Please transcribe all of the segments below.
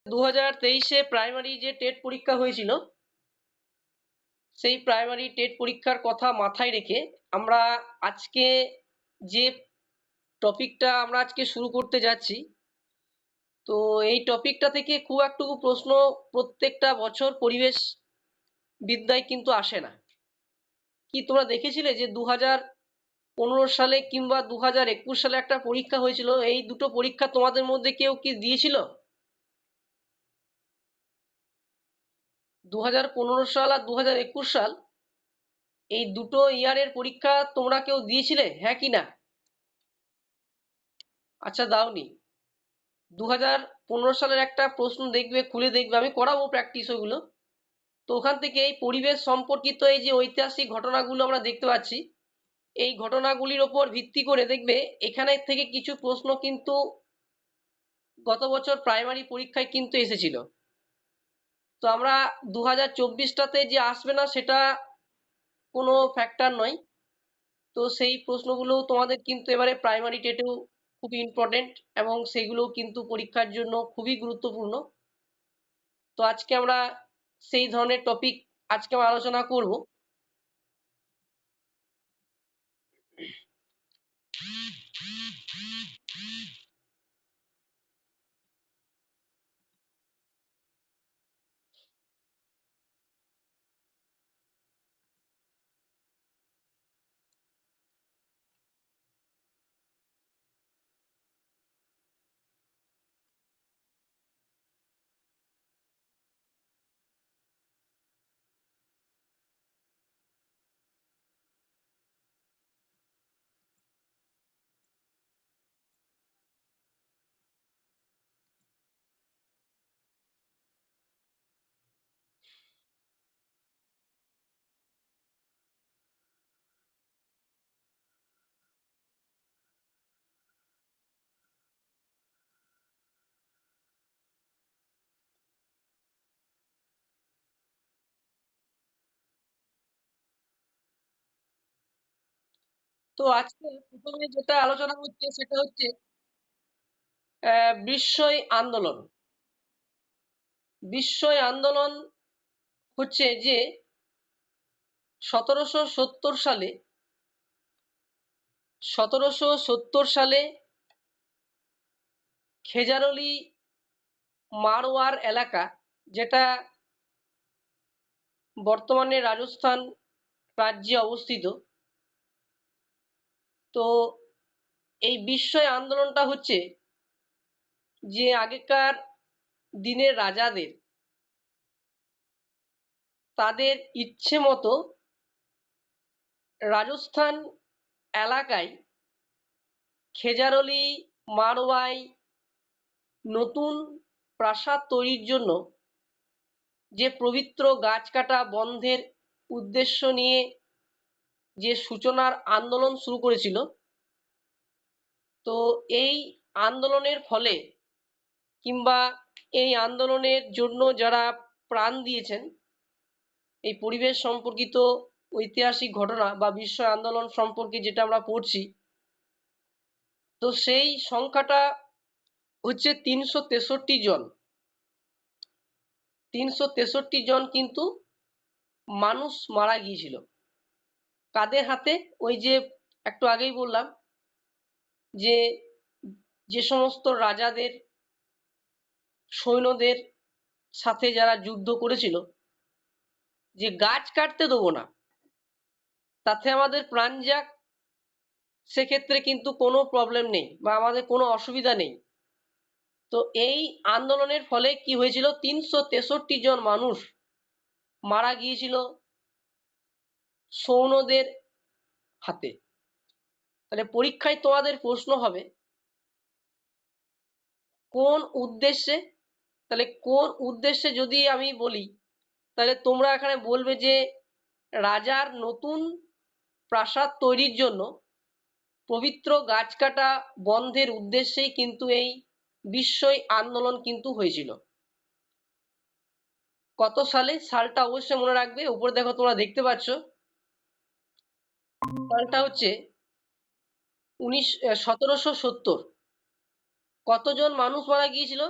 2023-এ primary যে TET পরীক্ষা হয়েছিল, সেই প্রাইমারি টেট পরীক্ষার কথা মাথায় রেখে আমরা আজকে যে টপিকটা আমরা আজকে শুরু করতে যাচ্ছি, তো এই টপিকটা থেকে খুব একটু প্রশ্ন প্রত্যেকটা বছর পরিবেশ বিদ্যায় কিন্তু আসে না। কি তোমরা দেখেছিলে যে 2015 সালে কিংবা 2021 সালে একটা পরীক্ষা হয়েছিল, এই দুটো পরীক্ষা তোমাদের মধ্যে কেউ কি দিয়েছিল? 2015 সাল আর 2021 সাল, এই দুটো ইয়ারের পরীক্ষা তোমরা কেউ দিয়েছিলে, হ্যাঁ কি না? আচ্ছা, দাওনি। 2015 সালের একটা প্রশ্ন দেখবে, খুলে দেখবে, আমি করাবো প্র্যাকটিস ওগুলো। তো ওখান থেকে এই পরিবেশ সম্পর্কিত এই যে ঐতিহাসিক ঘটনাগুলো আমরা দেখতে পাচ্ছি, এই ঘটনাগুলির ওপর ভিত্তি করে দেখবে এখানে থেকে কিছু প্রশ্ন কিন্তু গত বছর প্রাইমারি পরীক্ষায় কিন্তু এসেছিল। তো আমরা 2024টাতে যে আসবে না সেটা কোনো ফ্যাক্টর নয়। তো সেই প্রশ্নগুলো তোমাদের কিন্তু এবারে প্রাইমারি টেটেও খুবই ইম্পর্টেন্ট এবং সেগুলো কিন্তু পরীক্ষার জন্য খুবই গুরুত্বপূর্ণ। তো আজকে আমরা সেই ধরনের টপিক আজকে আমরা আলোচনা করব। তো আজকে প্রথমে যেটা আলোচনা হচ্ছে সেটা হচ্ছে বিস্ময় আন্দোলন। বিস্ময় আন্দোলন হচ্ছে যে 1770 সালে খেজারলি মারওয়ার এলাকা, যেটা বর্তমানে রাজস্থান রাজ্যে অবস্থিত। তো এই বিস্ময় আন্দোলনটা হচ্ছে যে আগেকার দিনের রাজাদের তাদের ইচ্ছে মতো রাজস্থান এলাকায় খেজারলি মারওয়ায় নতুন প্রাসাদ তৈরির জন্য যে পবিত্র গাছ কাটা বন্ধের উদ্দেশ্য নিয়ে যে সূচনার আন্দোলন শুরু করেছিল, তো এই আন্দোলনের ফলে কিংবা এই আন্দোলনের জন্য যারা প্রাণ দিয়েছেন, এই পরিবেশ সম্পর্কিত ঐতিহাসিক ঘটনা বা বিশ্ব আন্দোলন সম্পর্কে যেটা আমরা পড়ছি, তো সেই সংখ্যাটা হচ্ছে 363 জন। 363 জন কিন্তু মানুষ মারা গিয়েছিল। কাদের হাতে? ওই যে একটু আগেই বললাম যে যে সমস্ত রাজাদের সৈন্যদের সাথে যারা যুদ্ধ করেছিল, যে গাছ কাটতে দেবো না, তাতে আমাদের প্রাণ যাক, সেক্ষেত্রে কিন্তু কোনো প্রবলেম নেই বা আমাদের কোনো অসুবিধা নেই। তো এই আন্দোলনের ফলে কি হয়েছিল, 363 জন মানুষ মারা গিয়েছিল সৈন্যদের হাতে। তাহলে পরীক্ষায় তোমাদের প্রশ্ন হবে কোন উদ্দেশ্যে। তাহলে কোন উদ্দেশ্যে যদি আমি বলি, তাহলে তোমরা এখানে বলবে যে রাজার নতুন প্রাসাদ তৈরির জন্য পবিত্র গাছ কাটা বন্ধের উদ্দেশ্যেই কিন্তু এই বিস্ময় আন্দোলন কিন্তু হয়েছিল। কত সালে? সালটা অবশ্যই মনে রাখবে, উপরে দেখো তোমরা দেখতে পাচ্ছ, সালটা হচ্ছে 1770। কতজন মানুষ মারা গিয়েছিল?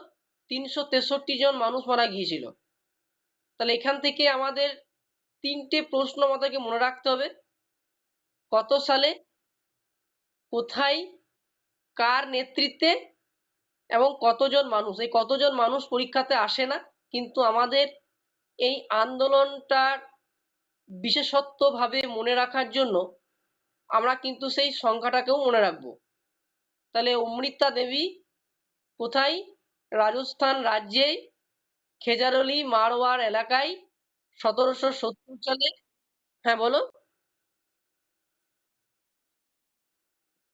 363 জন মানুষ মারা গিয়েছিল। তাহলে এখান থেকে আমাদের 3টে প্রশ্ন আমাদেরকে মনে রাখতে হবে। কত সালে, কোথায়, কার নেতৃত্বে এবং কতজন মানুষ। এই কতজন মানুষ পরীক্ষাতে আসে না, কিন্তু আমাদের এই আন্দোলনটার বিশেষত্বভাবে মনে রাখার জন্য আমরা কিন্তু সেই সংখ্যাটাকেও মনে রাখবো। তাহলে অমৃতা দেবী কোথায়? রাজস্থান রাজ্যে খেজারলি মারওয়ার এলাকায় 1770 সালে। হ্যাঁ বলো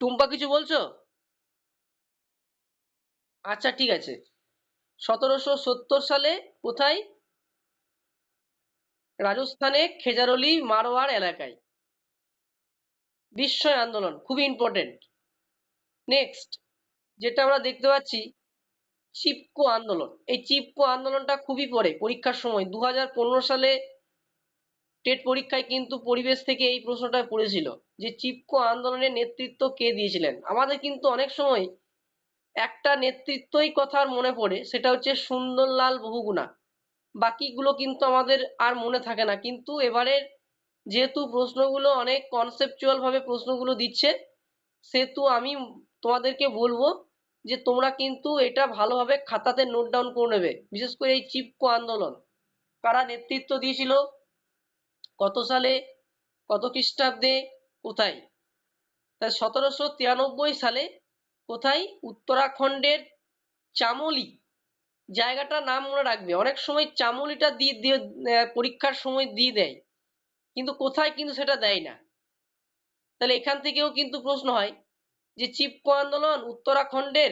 টুম্পা, কিছু বলছো? আচ্ছা ঠিক আছে। 1770 সালে কোথায়? রাজস্থানে খেজারলি মারওয়ার এলাকায়। বিস্ময় আন্দোলন খুবই ইম্পর্টেন্ট। নেক্সট যেটা আমরা দেখতে পাচ্ছি, চিপকো আন্দোলন। এই চিপকো আন্দোলনটা খুবই পরে পরীক্ষার সময় 2015 সালে টেট পরীক্ষায় কিন্তু পরিবেশ থেকে এই প্রশ্নটা পড়েছিল যে চিপকো আন্দোলনের নেতৃত্ব কে দিয়েছিলেন। আমাদের কিন্তু অনেক সময় একটা নেতৃত্বই কথার মনে পড়ে, সেটা হচ্ছে সুন্দরলাল বহুগুণা। বাকিগুলো কিন্তু আমাদের আর মনে থাকে না। কিন্তু এবারের যেহেতু প্রশ্নগুলো অনেক কনসেপচুয়াল ভাবে প্রশ্নগুলো দিচ্ছে, সেহেতু আমি তোমাদেরকে বলবো যে তোমরা কিন্তু এটা ভালোভাবে খাতাতে নোট ডাউন করে নেবে। বিশেষ করে এই চিপকো আন্দোলন কারা নেতৃত্ব দিয়েছিল, কত সালে, কত খ্রিস্টাব্দে, কোথায়। তাই 1793 সালে কোথায়? উত্তরাখণ্ডের চামোলি জায়গাটার নাম মনে রাখবে। অনেক সময় চামোলিটা দিয়ে দিয়ে পরীক্ষার সময় দিয়ে দেয়, কিন্তু কোথায় কিন্তু সেটা দেয় না। তাহলে এখান থেকেও কিন্তু প্রশ্ন হয় যে চিপকো আন্দোলন উত্তরাখণ্ডের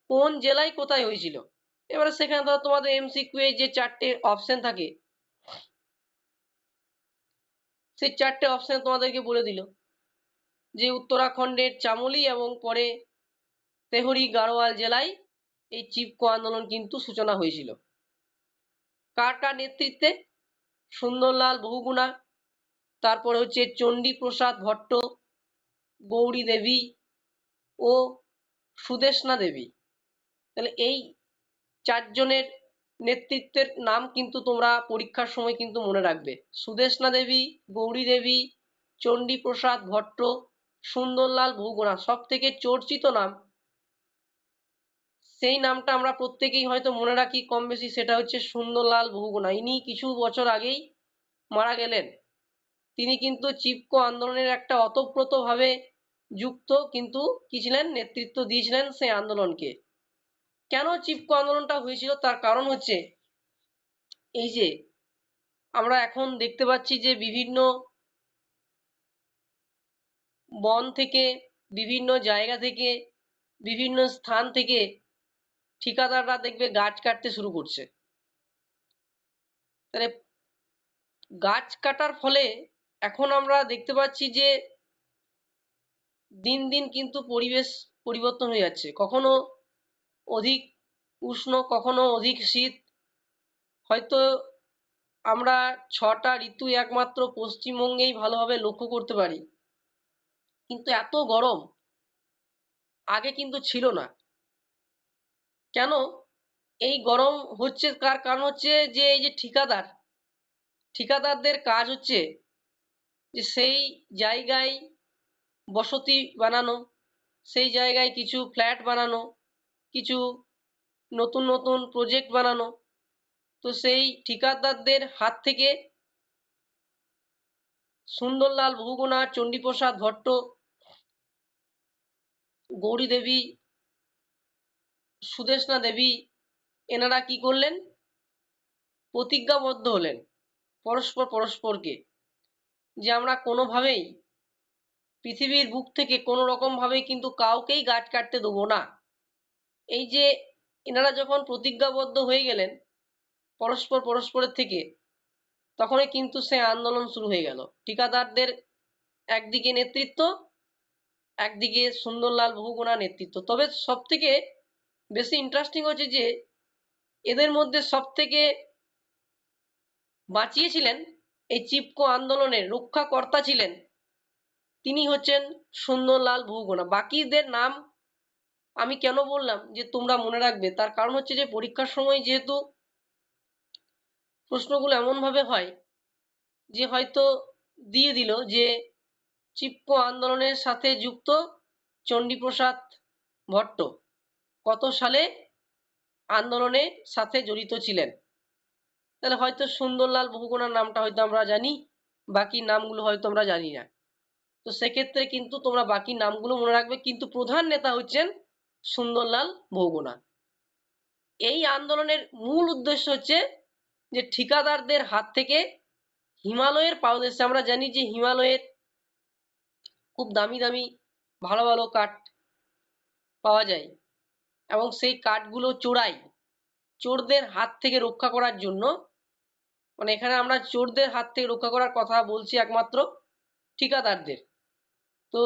কোন জেলায় কোথায় হয়েছিল। এবারে সেখানে ধরো তোমাদের এমসিকিউ এ যে 4টে অপশন থাকে, সেই 4টে অপশন তোমাদেরকে বলে দিল যে উত্তরাখণ্ডের চামোলি এবং পরে তেহরি গাড়োয়াল জেলায় এই চিপকো আন্দোলন কিন্তু সূচনা হয়েছিল। কার কার নেতৃত্বে? সুন্দরলাল বহুগুণা, তারপরে হচ্ছে চণ্ডী প্রসাদ ভট্ট, গৌরী দেবী ও সুদেষ্ণা দেবী। তাহলে এই 4 জনের নেতৃত্বের নাম কিন্তু তোমরা পরীক্ষার সময় কিন্তু মনে রাখবে। সুদেষ্ণা দেবী, গৌরী দেবী, চণ্ডী প্রসাদ ভট্ট, সুন্দরলাল বহুগুণা। সব থেকে চর্চিত নাম, সেই নামটা আমরা প্রত্যেকেই হয়তো মনে রাখি কম বেশি, সেটা হচ্ছে সুন্দরলাল বহুগুণা। ইনি কিছু বছর আগেই মারা গেলেন। তিনি কিন্তু চিপকো আন্দোলনের একটা ওতপ্রোতভাবে যুক্ত, কিন্তু কি ছিলেন? নেতৃত্ব দিয়েছিলেন সেই আন্দোলনকে। কেন চিপকো আন্দোলনটা হয়েছিল তার কারণ হচ্ছে এই যে আমরা এখন দেখতে পাচ্ছি যে বিভিন্ন বন থেকে, বিভিন্ন জায়গা থেকে, বিভিন্ন স্থান থেকে ঠিকাদাররা দেখবে গাছ কাটতে শুরু করছে। তাহলে গাছ কাটার ফলে এখন আমরা দেখতে পাচ্ছি যে দিন দিন কিন্তু পরিবেশ পরিবর্তন হয়ে যাচ্ছে। কখনো অধিক উষ্ণ, কখনো অধিক শীত। হয়তো আমরা 6টা ঋতু একমাত্র পশ্চিমবঙ্গেই ভালোভাবে লক্ষ্য করতে পারি, কিন্তু এত গরম আগে কিন্তু ছিল না। কেন এই গরম হচ্ছে? কার কারণ হচ্ছে যে এই যে ঠিকাদারদের কাজ হচ্ছে যে সেই জায়গায় বসতি বানানো, সেই জায়গায় কিছু ফ্ল্যাট বানানো, কিছু নতুন নতুন প্রজেক্ট বানানো। তো সেই ঠিকাদারদের হাত থেকে সুন্দরলাল বহুগুণা, চণ্ডীপ্রসাদ ভট্ট, গৌরী দেবী, সুদেষ্ণা দেবী, এনারা কি করলেন? প্রতিজ্ঞাবদ্ধ হলেন পরস্পরকে যে আমরা কোনোভাবেই পৃথিবীর বুক থেকে কোনো রকম ভাবেই কিন্তু কাউকেই গাছ কাটতে দেবো না। এই যে এনারা যখন প্রতিজ্ঞাবদ্ধ হয়ে গেলেন পরস্পরের থেকে, তখনই কিন্তু সে আন্দোলন শুরু হয়ে গেল। ঠিকাদারদের একদিকে নেতৃত্ব, একদিকে সুন্দরলাল বহুগুণা নেতৃত্ব। তবে সব থেকে বেশি ইন্টারেস্টিং হচ্ছে যে এদের মধ্যে সব থেকে বাঁচিয়েছিলেন, এই চিপকো আন্দোলনের রক্ষাকর্তা ছিলেন, তিনি হচ্ছেন সুন্দরলাল বহুগুণা। বাকিদের নাম আমি কেন বললাম যে তোমরা মনে রাখবে, তার কারণ হচ্ছে যে পরীক্ষার সময় যেহেতু প্রশ্নগুলো এমনভাবে হয় যে হয়তো দিয়ে দিল যে চিপকো আন্দোলনের সাথে যুক্ত চণ্ডীপ্রসাদ ভট্ট কত সালে আন্দোলনের সাথে জড়িত ছিলেন। তাহলে হয়তো সুন্দরলাল বহুগুণার নামটা হয়তো আমরা জানি, বাকি নামগুলো হয়তো আমরা জানি না। তো সেক্ষেত্রে কিন্তু তোমরা বাকি নামগুলো মনে রাখবে, কিন্তু প্রধান নেতা হচ্ছেন সুন্দরলাল বহুগুণা। এই আন্দোলনের মূল উদ্দেশ্য হচ্ছে যে ঠিকাদারদের হাত থেকে হিমালয়ের পাদদেশে, আমরা জানি যে হিমালয়ের খুব দামি দামি ভালো ভালো কাঠ পাওয়া যায় এবং সেই কাঠগুলো চোরদের হাত থেকে রক্ষা করার জন্য, মানে এখানে আমরা চোরদের হাত থেকে রক্ষা করার কথা বলছি একমাত্র ঠিকাদারদের। তো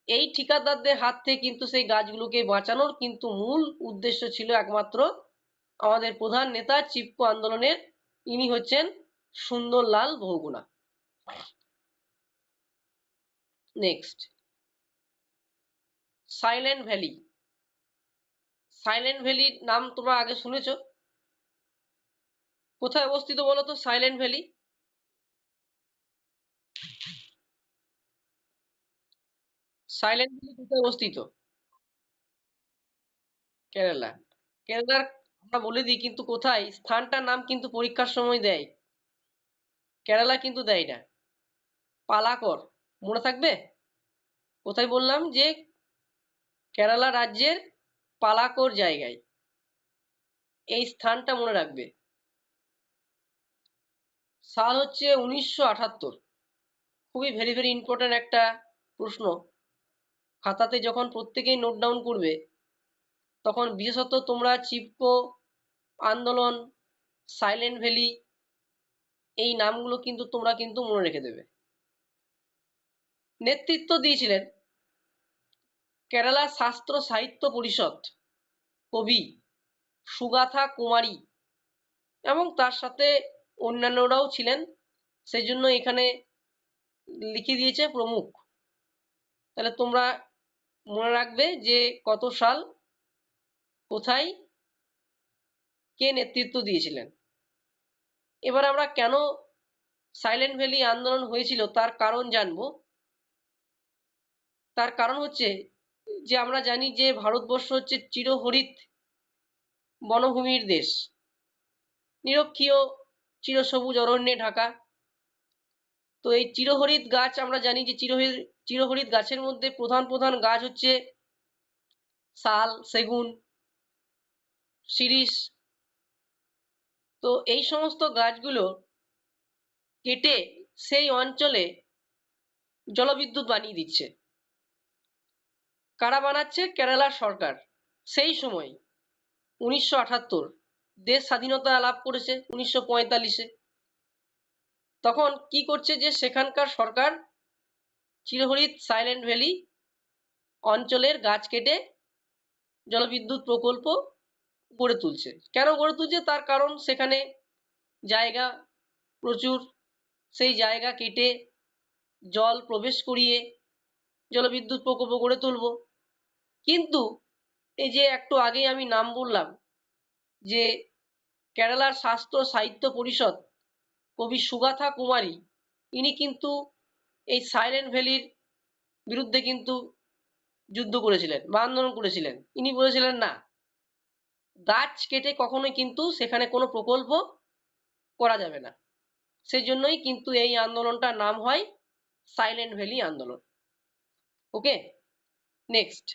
এই ঠিকাদারদের হাত থেকে কিন্তু সেই গাছগুলোকে বাঁচানোর কিন্তু মূল উদ্দেশ্য ছিল একমাত্র আমাদের প্রধান নেতা চিপকো আন্দোলনের, ইনি হচ্ছেন Sundarlal Bahuguna. Next, Silent Valley. Silent ভ্যালির নাম তোমরা আগে শুনেছ? কোথায় অবস্থিত বলো তো সাইলেন্ট ভ্যালি? সাইলেন্ট ভ্যালি কোথায় অবস্থিত? কেরালা। কেরালার আমরা বলে দিই কিন্তু কোথায়, স্থানটার নাম কিন্তু পরীক্ষার সময় দেয়, কেরালা কিন্তু দেয় না। পালাকর, মনে থাকবে? কোথায় বললাম যে কেরালা রাজ্যের পালাকর জায়গায়, এই স্থানটা মনে রাখবে। সাল হচ্ছে 1978। খুবই ভেরি ভেরি ইম্পর্টেন্ট একটা প্রশ্ন। খাতাতে যখন প্রত্যেকেই নোট ডাউন করবে তখন বিশেষত তোমরা চিপকো আন্দোলন, সাইলেন্ট ভ্যালি, এই নামগুলো কিন্তু তোমরা কিন্তু মনে রেখে দেবে। নেতৃত্ব দিয়েছিলেন কেরালা শাস্ত্র সাহিত্য পরিষদ কবি সুগাথা কুমারী, এবং তার সাথে অন্যান্যরাও ছিলেন, সেই জন্য এখানে লিখে দিয়েছে প্রমুখ। তাহলে তোমরা মনে রাখবে যে কত সাল, কোথায়, কে নেতৃত্ব দিয়েছিলেন। এবার আমরা কেন সাইলেন্ট ভ্যালি আন্দোলন হয়েছিল তার কারণ জানবো। তার কারণ হচ্ছে যে আমরা জানি যে ভারতবর্ষ হচ্ছে চিরহরিত বনভূমির দেশ, নিরক্ষীয় চিরসবুজ অরণ্যে ঢাকা। তো এই চিরহরিত গাছ আমরা জানি যে চিরহরিত গাছের মধ্যে প্রধান প্রধান গাছ হচ্ছে শাল, সেগুন, শিরীষ। তো এই সমস্ত গাছগুলো কেটে সেই অঞ্চলে জলবিদ্যুৎ বানিয়ে দিচ্ছে। কারা বানাচ্ছে? কেরালার সরকার। সেই সময় 1978, দেশ স্বাধীনতা লাভ করেছে 1945-এ। তখন কি করছে যে সেখানকার সরকার চিরহরিত সাইলেন্ট ভ্যালি অঞ্চলের গাছ কেটে জলবিদ্যুৎ প্রকল্প গড়ে তুলছে। কেন গড়ে তুলছে? তার কারণ সেখানে জায়গা প্রচুর, সেই জায়গা কেটে জল প্রবেশ করিয়ে জলবিদ্যুৎ প্রকল্প গড়ে তুলব। কিন্তু এই যে একটু আগেই আমি নাম বললাম যে কেরালার শাস্ত্র সাহিত্য পরিষদ কবি সুগাথা কুমারী, ইনি কিন্তু এই সাইলেন্ট ভ্যালির বিরুদ্ধে কিন্তু যুদ্ধ করেছিলেন বা আন্দোলন করেছিলেন। ইনি বলেছিলেন না, গাছ কেটে কখনোই কিন্তু সেখানে কোনো প্রকল্প করা যাবে না। সেই জন্যই কিন্তু এই আন্দোলনটার নাম হয় সাইলেন্ট ভ্যালি আন্দোলন। ওকে, নেক্সট,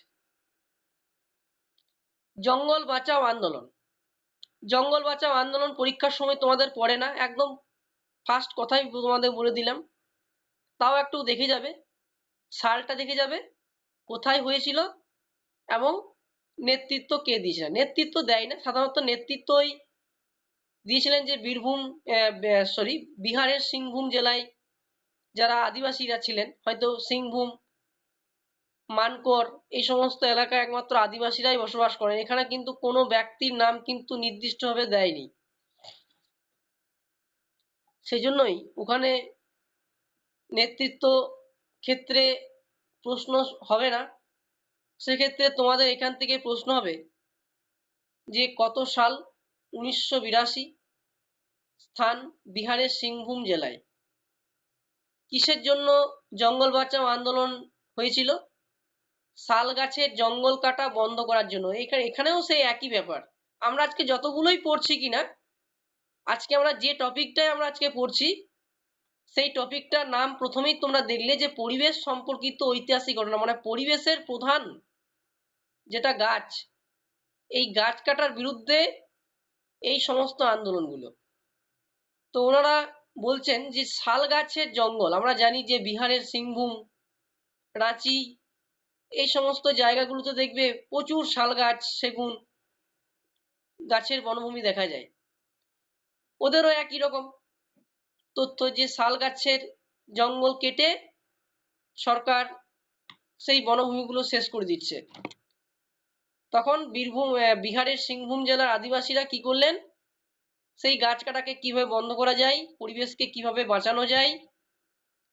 জঙ্গল বাঁচাও আন্দোলন। জঙ্গল বাঁচাও আন্দোলন পরীক্ষার সময় তোমাদের পড়ে না, একদম ফার্স্ট কথাই তোমাদের বলে দিলাম। তাও একটু দেখে যাবে, সালটা দেখে যাবে, কোথায় হয়েছিল এবং নেতৃত্ব কে দিয়েছিলেন। নেতৃত্ব দেয় না, সাধারণত নেতৃত্বই দিয়েছিলেন যে বিহারের সিংভূম জেলায় যারা আদিবাসীরা ছিলেন, হয়তো সিংভূম, মানকর, এই সমস্ত এলাকায় একমাত্র আদিবাসীরাই বসবাস করেন। এখানে কিন্তু কোনো ব্যক্তির নাম কিন্তু নির্দিষ্টভাবে দেয়নি, সেই জন্যই ওখানে নেতৃত্ব ক্ষেত্রে প্রশ্ন হবে না। সেক্ষেত্রে তোমাদের এখান থেকে প্রশ্ন হবে যে কত সাল? 1982, স্থান বিহারের সিংভূম জেলায়। কিসের জন্য জঙ্গল বাঁচাও আন্দোলন হয়েছিল? শাল গাছের জঙ্গল কাটা বন্ধ করার জন্য। এখানেও সেই একই ব্যাপার। আমরা আজকে যতগুলোই পড়ছি কিনা, আজকে আমরা যে টপিকটাই আমরা আজকে পড়ছি, সেই টপিকটার নাম প্রথমেই তোমরা দেখলে যে পরিবেশ সম্পর্কিত ঐতিহাসিক ঘটনা, মানে পরিবেশের প্রধান যেটা গাছ, এই গাছ কাটার বিরুদ্ধে এই সমস্ত আন্দোলনগুলো। তো ওনারা বলছেন যে শাল গাছের জঙ্গল, আমরা জানি যে বিহারের সিংভূম, রাঁচি, এই সমস্ত জায়গাগুলোতে দেখবে প্রচুর শাল গাছ, সেগুন গাছের বনভূমি দেখা যায়। ওদেরও একই রকম তথ্য যে শাল গাছের জঙ্গল কেটে সরকার সেই বনভূমিগুলো শেষ করে দিচ্ছে। তখন বিহারের সিংভূম জেলার আদিবাসীরা কি করলেন? সেই গাছ কাটাকে কিভাবে বন্ধ করা যায়, পরিবেশকে কিভাবে বাঁচানো যায়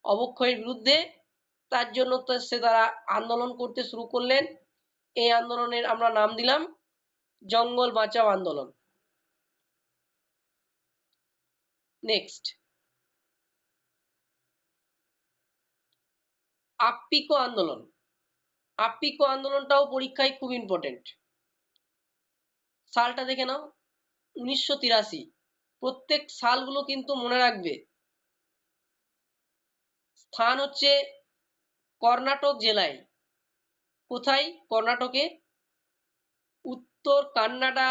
অবক্ষয়ের বিরুদ্ধে, তার জন্য তারা আন্দোলন করতে শুরু করলেন। এই আন্দোলনের আমরা নাম দিলাম জঙ্গল বাঁচাও আন্দোলন। নেক্সট, আপ্পিকো আন্দোলন। আপ্পিকো আন্দোলনটাও পরীক্ষায় খুব ইম্পর্টেন্ট। সালটা দেখে নাও, 1983। প্রত্যেক সালগুলো কিন্তু মনে রাখবে। স্থান হচ্ছে কর্ণাটক জেলায়। কোথায়? কর্ণাটকে উত্তর কান্নাডা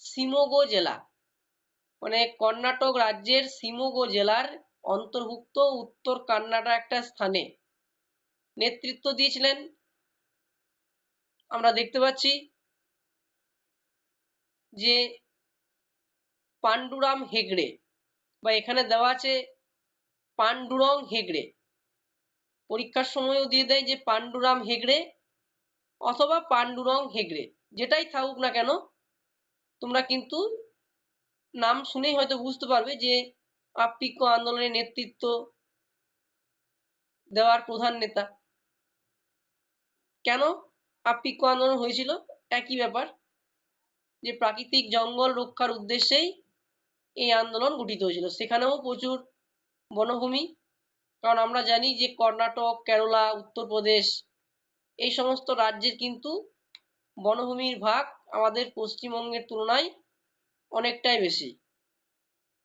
শিমোগো জেলা, মানে কর্ণাটক রাজ্যের শিমোগো জেলার অন্তর্ভুক্ত উত্তর কান্নাডা একটা স্থানে নেতৃত্ব দিয়েছিলেন আমরা দেখতে পাচ্ছি যে পান্ডুরাম হেগড়ে, বা এখানে দেওয়া আছে পান্ডুরং হেগড়ে। পরীক্ষার সময়ও দিয়ে দেয় যে পান্ডুরাম হেগড়ে অথবা পান্ডুরং হেগড়ে, যেটাই থাকুক না কেন তোমরা কিন্তু নাম শুনেই হয়তো বুঝতে পারবে যে আপ্পিকো আন্দোলনের নেতৃত্ব দেওয়ার প্রধান নেতা। কেন আপ্পিকো আন্দোলন হয়েছিল? একই ব্যাপার, যে প্রাকৃতিক জঙ্গল রক্ষার উদ্দেশ্যেই এই আন্দোলন গঠিত হয়েছিল। সেখানেও প্রচুর বনভূমি, কারণ আমরা জানি যে কর্ণাটক, কেরালা, উত্তরপ্রদেশ, এই সমস্ত রাজ্যের কিন্তু বনভূমির ভাগ আমাদের পশ্চিমবঙ্গের তুলনায় অনেকটাই বেশি।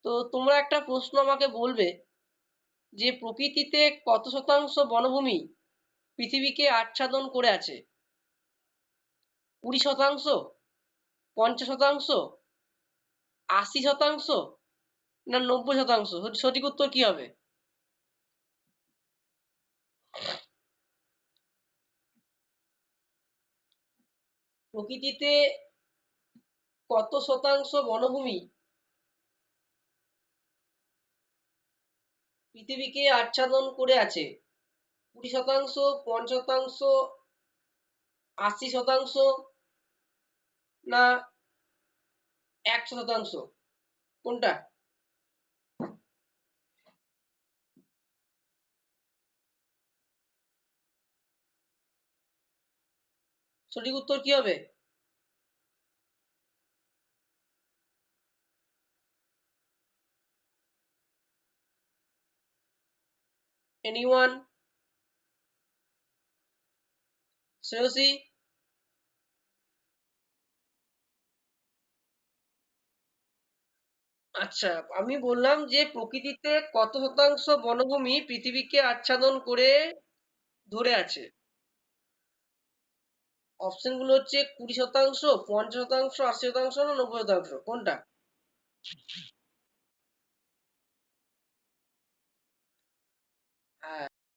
তো তোমরা একটা প্রশ্ন আমাকে বলবে যে প্রকৃতিতে কত শতাংশ বনভূমি পৃথিবীকে আচ্ছাদন করে আছে? 20%, 50%, 80%, না 90%? সঠিক উত্তর কি হবে? প্রকৃতিতে কত শতাংশ বনভূমি পৃথিবীকে আচ্ছাদন করে আছে? 20%, 50%, 80%, না 100%? কোনটা? সঠিক উত্তর কি হবে? এনিওয়ান? শ্রেয়সী? আচ্ছা, আমি বললাম যে প্রকৃতিতে কত শতাংশ বনভূমি পৃথিবীকে আচ্ছাদন করে ধরে আছে? অপশন গুলো হচ্ছে 20%, 50%, 80%, না 90%? কোনটা?